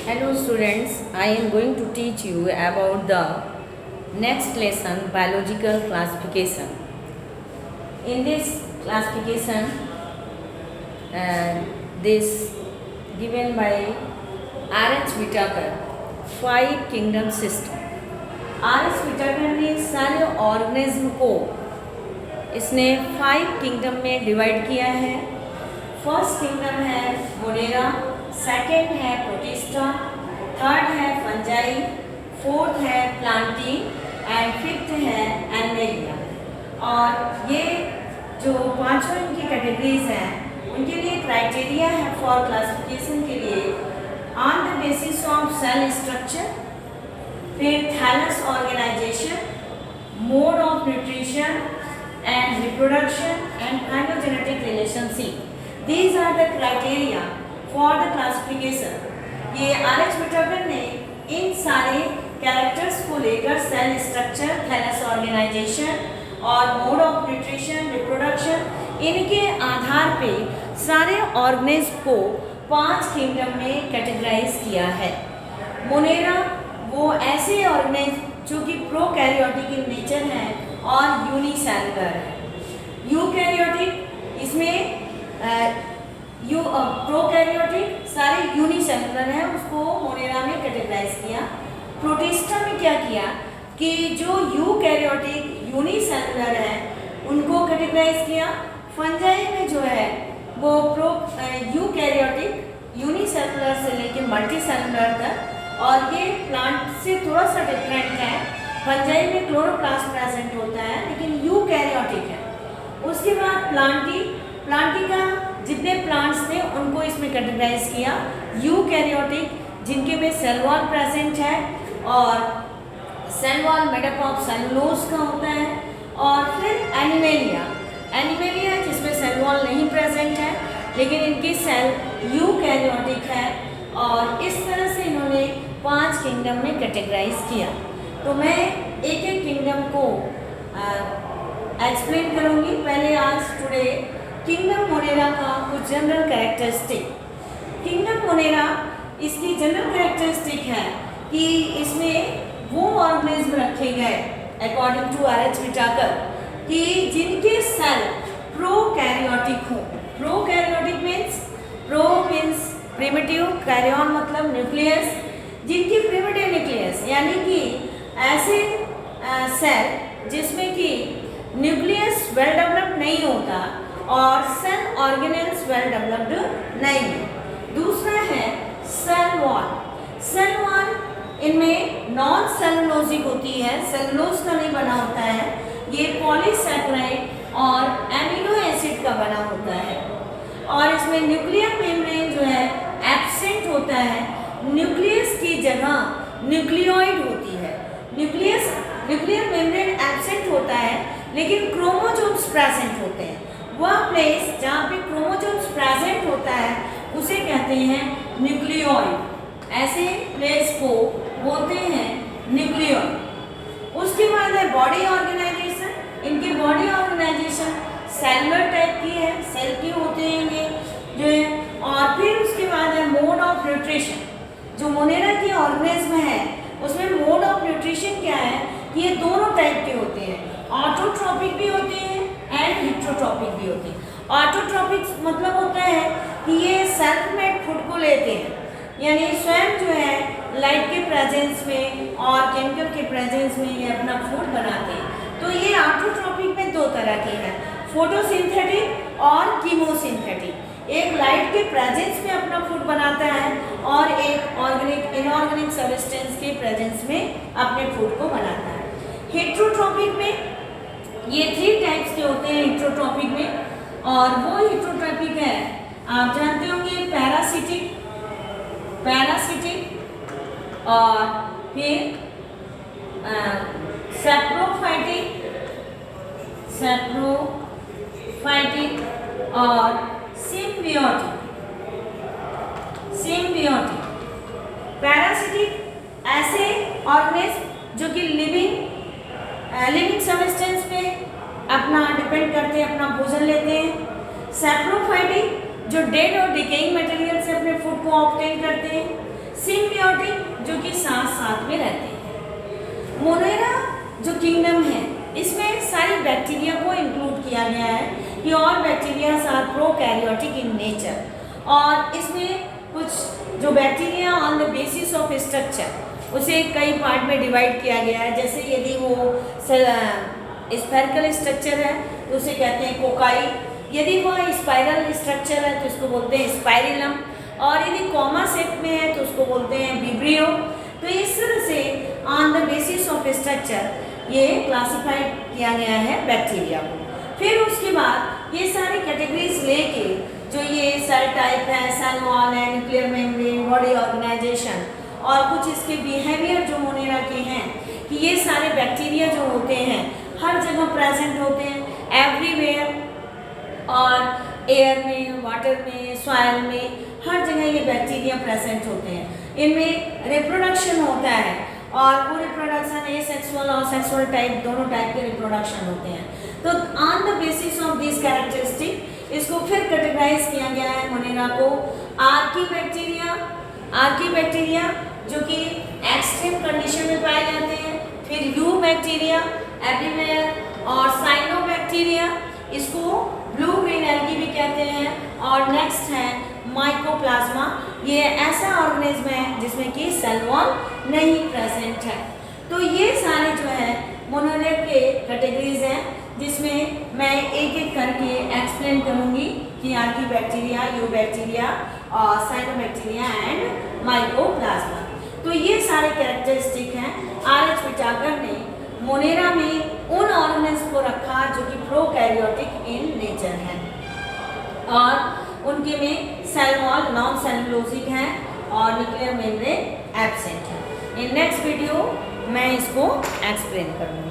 Hello students, I am going to teach you about the next lesson, biological classification. In this classification, this given by R.H. Whitaker, 5 kingdom system. R.H. Whitaker ने सारे organism को इसने 5 kingdom में divide किया है. First kingdom है Monera, second है protista, third है फंजाई, फोर्थ है प्लांटी एंड फिफ्थ है एनिमेलिया. और ये जो पांचों इनकी कैटेगरीज हैं उनके लिए क्राइटेरिया है फॉर क्लासिफिकेशन के लिए on the basis of cell structure, फिर thallus organisation, mode of nutrition and reproduction and phylogenetic relationship. These are the criteria for the classification. ये R.H. Whitaker ने इन सारे कैरेक्टर्स को लेकर सेल स्ट्रक्चर, थैलस ऑर्गेनाइजेशन और mode of nutrition, reproduction, इनके आधार पे सारे ऑर्गेनिज्म को 5 किंगडम में कैटेगराइज किया है. मोनेरा वो ऐसे ऑर्गेनिज्म जो कि प्रोकैरियोटिक इन नेचर हैं और यूनिसेलुलर है. यूकैरियोटिक इसमें प्रोकैरियोटिक सारे यूनिसेलुलर हैं, उसको मोनेरा में कैटेगराइज किया. प्रोटिस्टा में क्या किया कि जो यूकैरियोटिक यूनिसेलुलर है उनको कैटेगराइज किया. फंजाई में जो है वो यूकैरियोटिक यूनिसेलुलर से लेकर मल्टीसेलुलर तक, और ये प्लांट से थोड़ा सा डिफरेंट है. फंजाई में क्लोरोप्लास्ट प्रेजेंट होता है लेकिन यूकैरियोटिक है. उसके बाद प्लांटी का जितने प्लांट्स थे उनको इसमें कैटेगराइज किया. यूकैरियोटिक जिनके में सेल वॉल प्रेजेंट है और cell wall made up of cellulose का होता है. और फिर एनिमेलिया जिसमें सेल वॉल नहीं प्रेजेंट है लेकिन इनकी सेल यूकैरियोटिक है. और इस तरह से इन्होंने 5 किंगडम में कैटेगराइज किया. तो मैं एक एक किंगडम को एक्सप्लेन करूँगी. पहले आज टुडे किंगडम मोनेरा का कुछ जनरल कैरेक्टरिस्टिक. किंगडम मोनेरा इसकी जनरल कैरेक्टरिस्टिक है कि इसमें वो ऑर्गेनिज्म रखे गए अकॉर्डिंग टू R.H. Whitaker कि जिनके सेल प्रोकैरियोटिक हो. प्रोकैरियोटिक मीन्स प्रिमिटिव, कैरियन मतलब न्यूक्लियस, जिनकी प्रिमिटिव न्यूक्लियस यानी कि ऐसे सेल जिसमें कि न्यूक्लियस वेल डेवलप्ड नहीं होता और सेल ऑर्गेनेल्स वेल डेवलप्ड नहीं है. दूसरा है सेल वॉल. सेल वॉल इनमें नॉन सेलुलोजिक होती है, सेलुलोज का नहीं बना होता है. ये पॉलीसैकेराइड और एमिनो एसिड का बना होता है. और इसमें न्यूक्लियर मेम्ब्रेन जो है एब्सेंट होता है. न्यूक्लियस की जगह न्यूक्लियोइड होती है. न्यूक्लियर मेम्ब्रेन एब्सेंट होता है लेकिन क्रोमोसोम्स प्रेजेंट होते हैं. वह प्लेस जहाँ पे क्रोमोसोम्स प्रेजेंट होता है उसे कहते हैं न्यूक्लियोइड. ऐसे प्लेस को बोलते हैं न्यूक्लियोइड. उसके बाद है बॉडी ऑर्गेनाइजेशन. इनकी बॉडी ऑर्गेनाइजेशन सेलुलर टाइप की है, सेल की होते हैं ये जो है. और फिर उसके बाद है मोड ऑफ न्यूट्रिशन. जो मोनेरा की ऑर्गेनिज्म है उसमें मोड ऑफ न्यूट्रिशन क्या है कि ये दोनों टाइप के होते हैं. ऑटोट्रॉपिक भी होते हैं एंड हिट्रोट्रॉपिक भी होते हैं. ऑटोट्रॉपिक मतलब होता है कि ये सेल्फ मेड फूड को लेते हैं, यानी स्वयं जो है लाइट के प्रेजेंस में और केमिकल के प्रेजेंस में ये अपना फूड बनाते हैं. तो ये ऑटोट्रॉपिक में 2 तरह के हैं, फोटोसिंथेटिक और कीमोसिंथेटिक. एक लाइट के प्रेजेंस में अपना फूड बनाता है और एक इनऑर्गेनिक सब्सटेंस के प्रेजेंस में अपने फूड को बनाता है. हेट्रोट्रॉपिक में ये 3 टाइप्स के होते हैं हेट्रोट्रॉपिक में. और वो हेट्रोट्रॉपिक है आप जानते होंगे पैरासिटिक और फिर सैप्रोफाइटिक और सिम्बियोटिक. पैरासिटिक ऐसे ऑर्गेनिज्म जो कि लिविंग सब्सटेंस पे अपना डिपेंड करते हैं, अपना भोजन लेते हैं. सैप्रोफाइटिक जो डेड और डिकेइंग मटेरियल से अपने फूड को ऑब्टेन करते हैं. सिम्बियोटिक जो कि साथ साथ में रहते हैं। मोनेरा जो किंगडम है इसमें सारी बैक्टीरिया को इंक्लूड किया गया है कि और bacteria are prokaryotic in nature और इसमें कुछ जो bacteria on the basis of structure उसे कई पार्ट में डिवाइड किया गया है। जैसे यदि वो स्फेरिकल स्ट्रक्चर है तो उसे कहते हैं कोकाई, यदि वह स्पाइरल स्ट्रक्चर है तो इसको बोलते हैं स्पाइरिलम और यदि कॉमा शेप में है तो उसको बोलते हैं विब्रियो। तो इस तरह से on the basis of structure ये क्लासिफाइड किया गया है बैक्टीरिया को। फिर उसके बाद ये सारी कैटेगरीज लेके जो ये सेल टाइप है, सेल वॉल है, न्यूक्लियर मेम्ब्रेन, बॉडी ऑर्गेनाइजेशन और कुछ इसके बिहेवियर जो मोनेरा के हैं कि ये सारे बैक्टीरिया जो होते हैं हर जगह प्रेजेंट होते हैं एवरीवेयर और एयर में, वाटर में, सॉइल में, हर जगह ये बैक्टीरिया प्रेजेंट होते हैं। इनमें रिप्रोडक्शन होता है और वो रिप्रोडक्शन एसेक्सुअल और सेक्सुअल टाइप दोनों टाइप के रिप्रोडक्शन होते हैं। तो on the basis of this characteristic इसको फिर कैटेगराइज किया गया है मोनेरा को। आर्की बैक्टीरिया जो कि एक्सट्रीम कंडीशन में पाए जाते हैं, फिर यू बैक्टीरिया एवरीवेयर और साइनोबैक्टीरिया इसको ब्लू ग्रीन एल्गी भी कहते हैं और नेक्स्ट है माइकोप्लाज्मा। ये ऐसा ऑर्गेनिज्म है जिसमें कि सेल वॉल नहीं प्रेजेंट है। तो ये सारे जो है मोनेरा के कैटेगरीज हैं जिसमें मैं एक एक करके एक्सप्लेन करूंगी कि आर्की बैक्टीरिया, यू बैक्टीरिया और साइनोबैक्टीरिया एंड माइकोप्लाज्मा। तो ये सारे कैरेक्टरिस्टिक हैं। आर.एच. विटाकर ने मोनेरा में उन ऑर्गेनिज्म को रखा जो कि प्रोकैरियोटिक इन नेचर हैं और उनके में सेल वॉल नॉन सेलुलोजिक हैं और न्यूक्लियर मेम्ब्रेन एब्सेंट है। इन नेक्स्ट वीडियो मैं इसको एक्सप्लेन करूँगी।